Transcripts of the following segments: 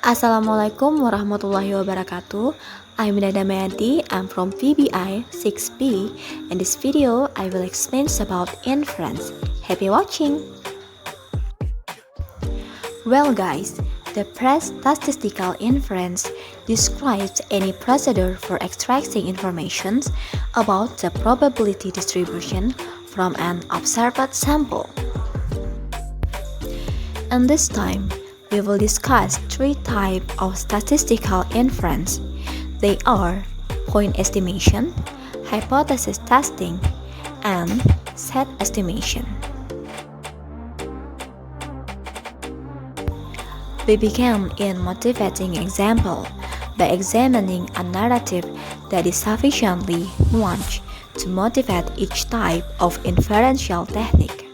Assalamualaikum warahmatullahi wabarakatuh. I'm Nada Mayati. I'm from PBI 6B. In this video, I will explain about inference. Happy watching! Well guys, the statistical inference describes any procedure for extracting information about the probability distribution from an observed sample. And this time, we will discuss three types of statistical inference. They are point estimation, hypothesis testing, and set estimation. We begin in motivating example by examining a narrative that is sufficiently nuanced to motivate each type of inferential technique.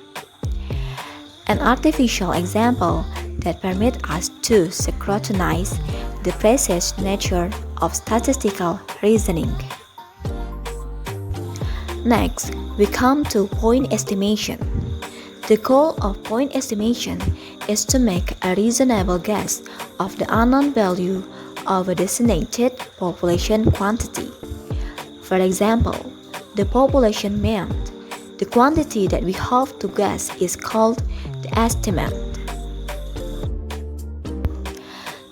An artificial example that permit us to scrutinize the precise nature of statistical reasoning. Next, we come to point estimation. The goal of point estimation is to make a reasonable guess of the unknown value of a designated population quantity. For example, the population mean. The quantity that we have to guess is called the estimate.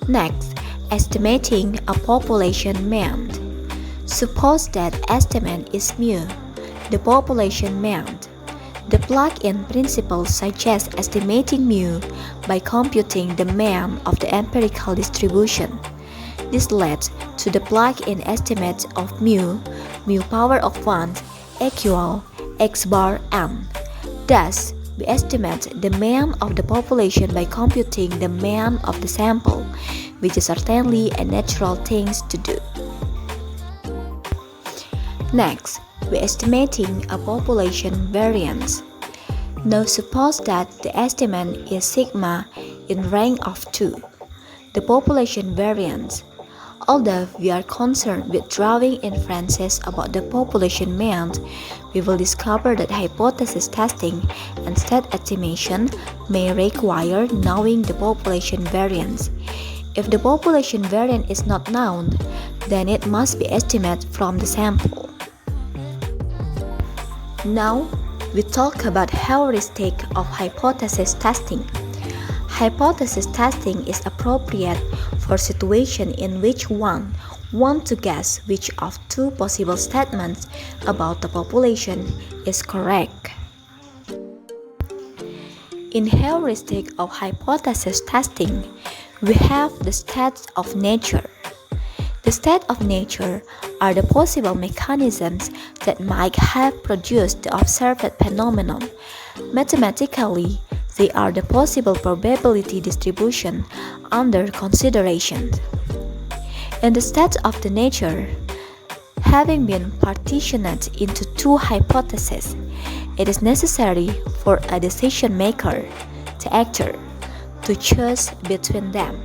Next, estimating a population mean. Suppose that estimate is mu, the population mean. The plug-in principle suggests estimating mu by computing the mean of the empirical distribution. This leads to the plug-in estimate of mu power of 1 equal x bar n. Thus, we estimate the mean of the population by computing the mean of the sample, which is certainly a natural thing to do. Next, we estimating a population variance. Now suppose that the estimate is sigma in rank of 2, the population variance. Although we are concerned with drawing inferences about the population mean, we will discover that hypothesis testing and set estimation may require knowing the population variance. If the population variance is not known, then it must be estimated from the sample. Now, we talk about heuristic of hypothesis testing. Hypothesis testing is appropriate for situations in which one wants to guess which of two possible statements about the population is correct. In heuristic of hypothesis testing, we have the states of nature. The states of nature are the possible mechanisms that might have produced the observed phenomenon. Mathematically, they are the possible probability distribution under consideration. In the state of the nature, having been partitioned into two hypotheses, it is necessary for a decision maker, the actor, to choose between them.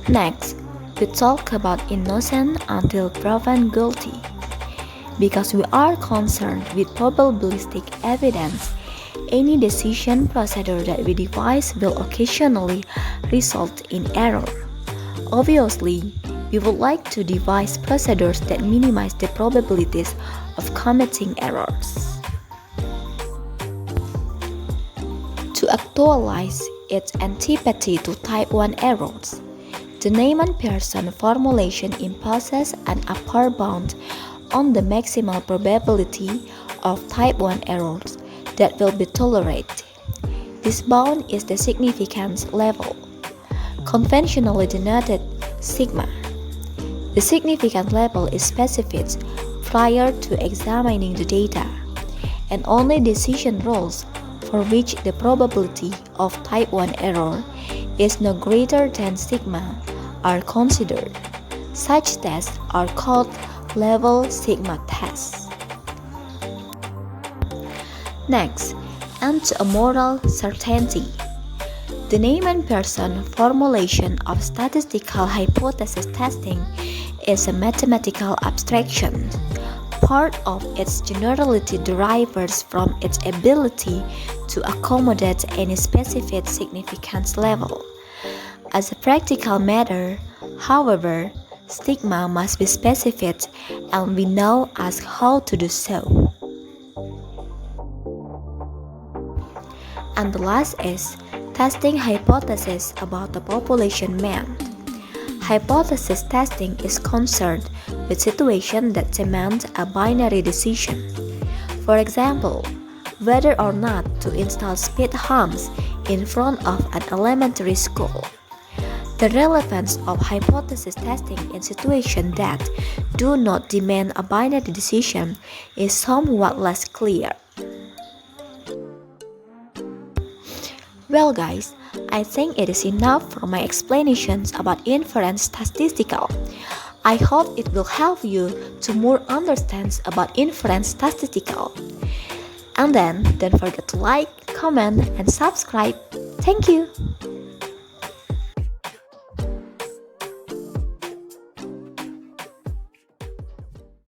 Next, we talk about innocent until proven guilty. Because we are concerned with probabilistic evidence, any decision procedure that we devise will occasionally result in error. Obviously, we would like to devise procedures that minimize the probabilities of committing errors. To actualize its antipathy to type 1 errors, the Neyman-Pearson formulation imposes an upper bound on the maximal probability of type 1 errors that will be tolerated. This bound is the significance level, conventionally denoted sigma. The significance level is specified prior to examining the data, and only decision rules for which the probability of type 1 error is no greater than sigma are considered. Such tests are called level sigma tests. Next, and a moral certainty. The Neyman-Pearson formulation of statistical hypothesis testing is a mathematical abstraction. Part of its generality derives from its ability to to accommodate any specific significance level. As a practical matter, however, stigma must be specific and we now ask how to do so. And the last is testing hypothesis about the population meant. Hypothesis testing is concerned with situations that demand a binary decision. For example, whether or not to install speed humps in front of an elementary school. The relevance of hypothesis testing in situations that do not demand a binary decision is somewhat less clear. Well guys, I think it is enough for my explanations about inference statistical. I hope it will help you to more understand about inference statistical. And then don't forget to like, comment, and subscribe. Thank you.